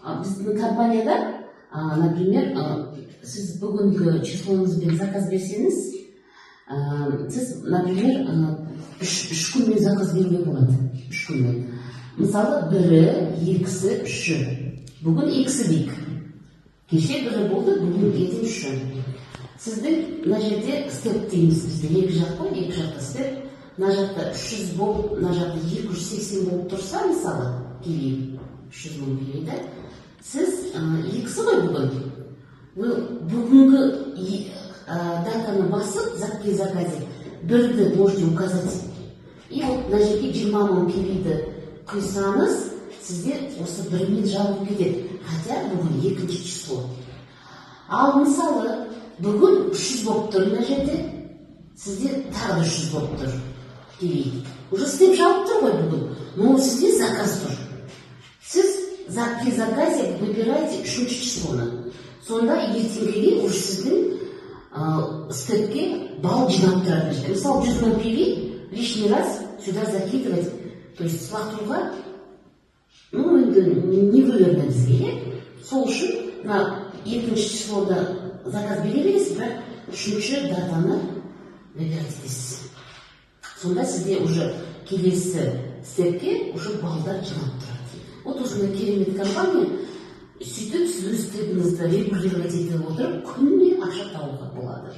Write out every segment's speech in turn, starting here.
біздің компанияда, например, сіз бүгінгі числоңызбен заказ берсеңіз, сіз, например, үш күнмен заказ беруге болады. 3 күнмен. Мысалы, бірі, екісі, үші. Бүгін екісі дейік. Кеше бірі болды, бүгін ертең үші. Сіздің мына жерде степ дейміз бізде. Екі жақ қой, екі жақта степ. Мына жақта 300 болып, мына жақта 280 болып тұрса, мысалы, келейік. 300 мың келейді. Сіз екісі ғой бүгін. Бүгінгі датаны басып, заказ заказе, бірді можете указать. И вот мына жерге 20 мың келейді құйсаңыз, сізде осы бірмен жабылып кетеді. Хотя бүгін 2-ші число. Ал мысалы, бүгін 300 болып тұр мына жерде, сізде тағы 300 болып тұр. Келейді. Уже степ жабылып тұр ғой бүгін, но сізде заказ тұр. Сіз при заказе выбираете 3-ші числоны. Сонда ертеңгіге уже сіздің степке балл жинап тұрады. Мысалы, 100 мың пиви лишний раз сюда закидывать, то есть слақтыруға, невыгодно бізге. Сол үшін на 2-ші числода заказ бере бересіз, бірақ 3-ші датаны выбирать етесіз. Сонда сізде уже келесі степке уже балдар жинап тұрады. Вот осындай керемет компания, сөйтіп сіз өз степіңізді регулировать етіп отырып, күніне ақша табуға болады.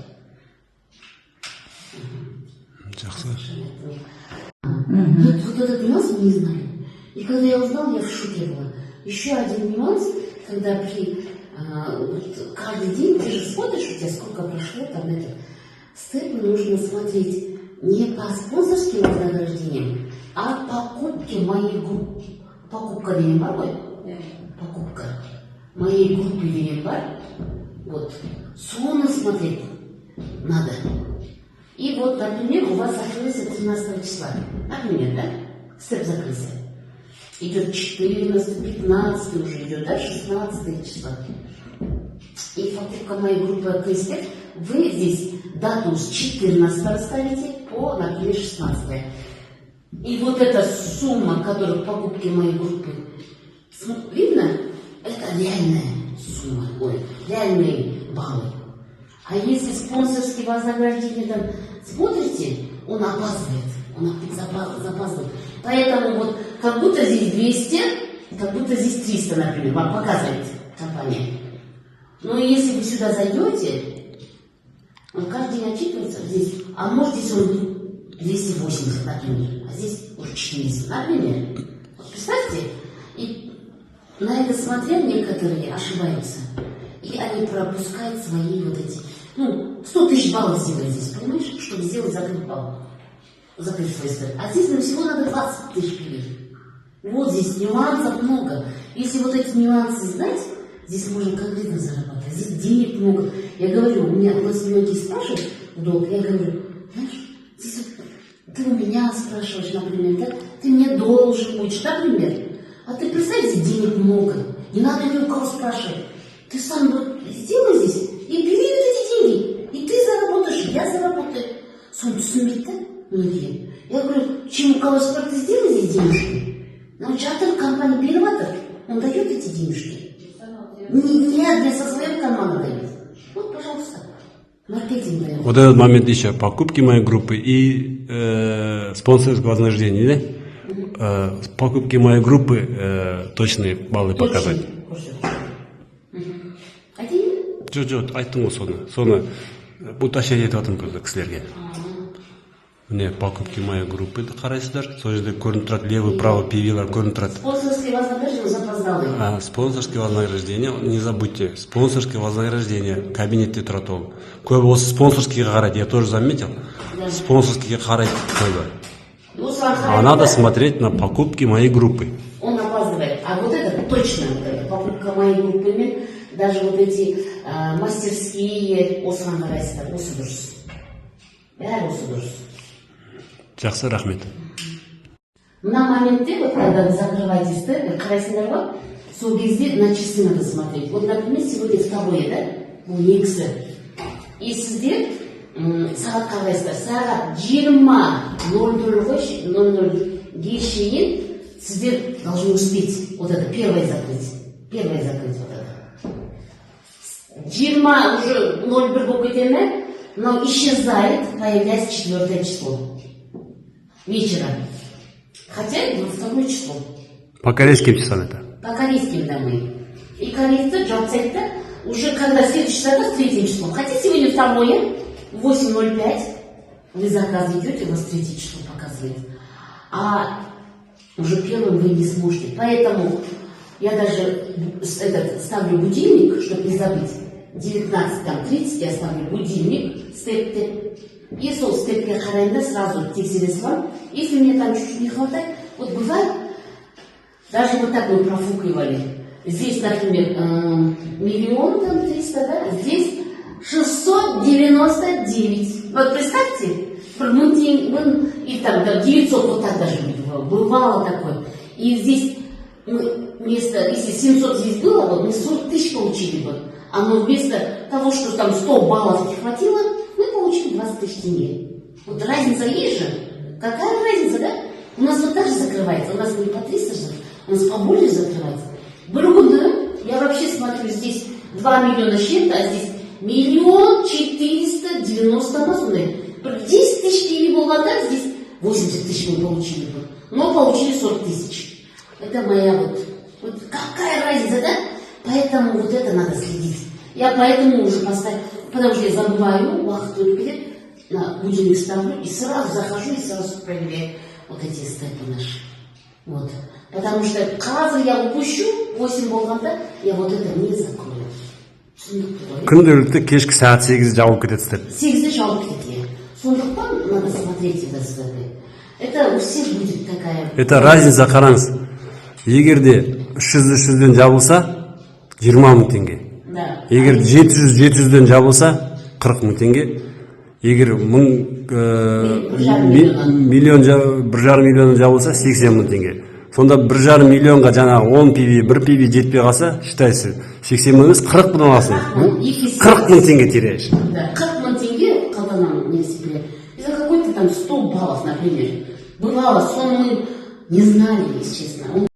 Жақсы. Вот этот нюанс мы не знали. И когда я узнал, я в шоке была. Еще один нюанс, когда каждый день ты же смотришь, у тебя сколько прошло там это. Степы нужно смотреть не по спонсорским вознаграждениям, а покупке моей группы. Покупка деген бар ғой? Покупка моей группы деген бар. Вот. Соны смотреть надо. И вот, например, у вас закрылся 13 числа. Например, да? Степ закрылся. Идет 14, 15 уже идет, да? 16 числа. И покупка моей группы КСТ, вы здесь дату с 14 ставите по, например, 16. И вот эта сумма, которая в покупке моей группы, видно? Это реальная сумма, реальные баллы. А если спонсорские вознаграждения там смотрите, он опаздывает, он запаздывает. Поэтому вот как будто здесь 200, как будто здесь 300, например, вам показывает компания. Но если вы сюда зайдете, он каждый день отчитывается здесь, а может здесь он 280, например, а здесь уже 400, например. Вот представьте, и на это смотря некоторые ошибаются. И они пропускают свои вот эти, 100 тысяч баллов сделать здесь, понимаешь, чтобы сделать закрыть балл, закрыть свой степ. А здесь нам всего надо 20 тысяч пилить. Вот здесь нюансов много. Если вот эти нюансы знать, здесь можно конкретно зарабатывать. Здесь денег много. Я говорю, у нас многие спрашивают в долг, я говорю, знаешь, здесь вот, ты у меня спрашиваешь, например, да? Ты мне должен будешь, например. А ты представь, здесь денег много. Не надо ни у кого спрашивать. Ты сам сделай здесь и бери вот эти деньги. И ты заработаешь, я заработаю. Сон түсінбейді, да? Многие. Я говорю, чем у кого спрашивать, ты сделай здесь денежки. Нам чартер компания берет, он дает эти денежки. Не для со своего кармана дает. Вот, пожалуйста. Маркетинг дает. Вот этот момент еще. Покупки моей группы и спонсорское вознаграждение, да? Покупки моей группы точные баллы показать. Жоқ, айттым ғой соны уточнять етіп жатырмын көзі кісілерге. Міне, покупки моей группы қарайсыздар, сол жерде көрініп тұрады, левый, правый пивилар көрініп тұрады. Спонсорские вознаграждения запоздалые. Спонсорские вознаграждения, не забудьте, спонсорские вознаграждения кабинетте тұрады ол. Көбі осы спонсорские қарайды, я тоже заметил. Спонсорские қарайды көбі. А надо смотреть на покупки моей группы. Он опаздывает. А вот это точно, покупка моей группы, даже вот эти мастерские осыған қарайсыздар, осы дұрыс. Бәрі осы дұрыс. Жақсы, рахмет. На моменте, вот когда вы закрываете степ, қарайсыздар ғой, сол кезде на часы надо смотреть. Вот, например, сегодня 2-е, да? Бұл екісі. И сіздер сағат қарайсыздар, сағат 20:00 шейін сіздер должны успеть вот это первое закрыть. Первое закрыть вот это. 20 уже 0,1 болып кетеді, но исчезает, появляется 4 число. Вечером. Хотя 22 число. По корейским часам это. По корейским домой. И корейцы джабцайта уже когда следующий заказ 3 число. Хотя сегодня 2-е, 8:05, вы заказ идете, у вас 3 число показывает. А уже первым вы не сможете. Поэтому я даже ставлю будильник, чтобы не забыть. 19:30 я ставлю будильник, степте. И сол степке қарайында сразу тексересіз вам. Если мне там чуть-чуть не хватает, вот бывает, даже вот так мы профукивали. Здесь, например, 1 300 000, да? Здесь 699. Вот представьте, и там 900, вот так даже бывало такое. И здесь вместо, если 700 здесь было, вот мы 40 000 получили бы. А мы вместо того, что там 100 баллов не хватило, мы получили 20 000 тенге. Вот разница есть же. Какая разница, да? У нас вот так же закрывается. У нас не по 300 же, у нас побольше закрывается. Бургунда, я вообще смотрю, здесь 2 миллиона с чем-то, а здесь 1 490 000. 10 000 не было, да? Здесь 80 000 мы получили бы. Но получили 40 000. Это моя вот какая разница, да? Поэтому вот это надо следить. Я поэтому уже поставила, потому что я забываю, вахту перед, на будильник ставлю, и сразу захожу и сразу проверяю вот эти степы наши. Вот. Потому что казы я упущу, 8 болғанда, я вот это не закрою. Күнделікті кешкі сағат 8-де жауып кетеді степ. 8-де жауып кетеді. Сондықтан надо смотреть это степы. Это у всех будет такая... Это разница, қараңыз. Егерде 300-300-ден жабылса, 20 000 теңге. Да. Егер 700-700-ден жабылса, 40 000 теңге. Егер 1,5 миллион жабылса, 80 000 теңге. Сонда 1,5 миллионға жаңағы 10 пиви, 1 пиви жетпей қалса, считайсыз, 80 000 емес, 40 000 аласың. 40 000 теңге теряешь. Да, 40 000 тенге қалданам не себе. Из-за какой-то там 100 баллов, например. Бывало, сон мы не знали, если честно.